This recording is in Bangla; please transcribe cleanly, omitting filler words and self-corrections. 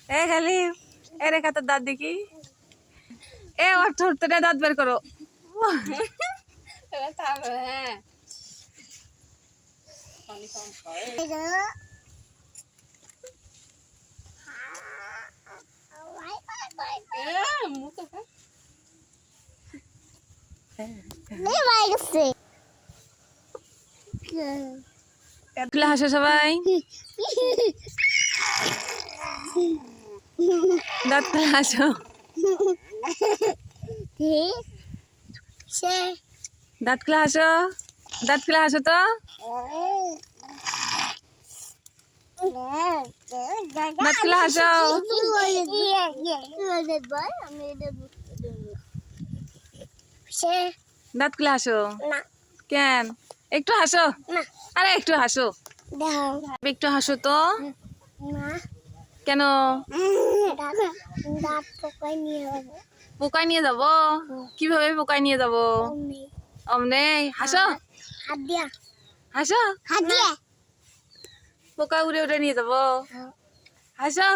এ খালি এ রেখা তোর দাঁত দেখি এ ওর ঠোঁটটা দাঁত বের করো হ্যাঁ খুলে হাসো সবাই দাঁত খুলে হাসো দাঁত খুলে হাসো দাঁত খুলে হাসো তো দাঁত খুলে হাসো দাঁত খুলে হাসো কেন একটু হাসো আরে একটু হাসো একটু হাসো তো কেন পোকায় নিয়ে যাবো কিভাবে পোকায় নিয়ে যাবো অমনে হাসো হাসো পোকা উড়ে উড়ে নিয়ে যাবো হাসো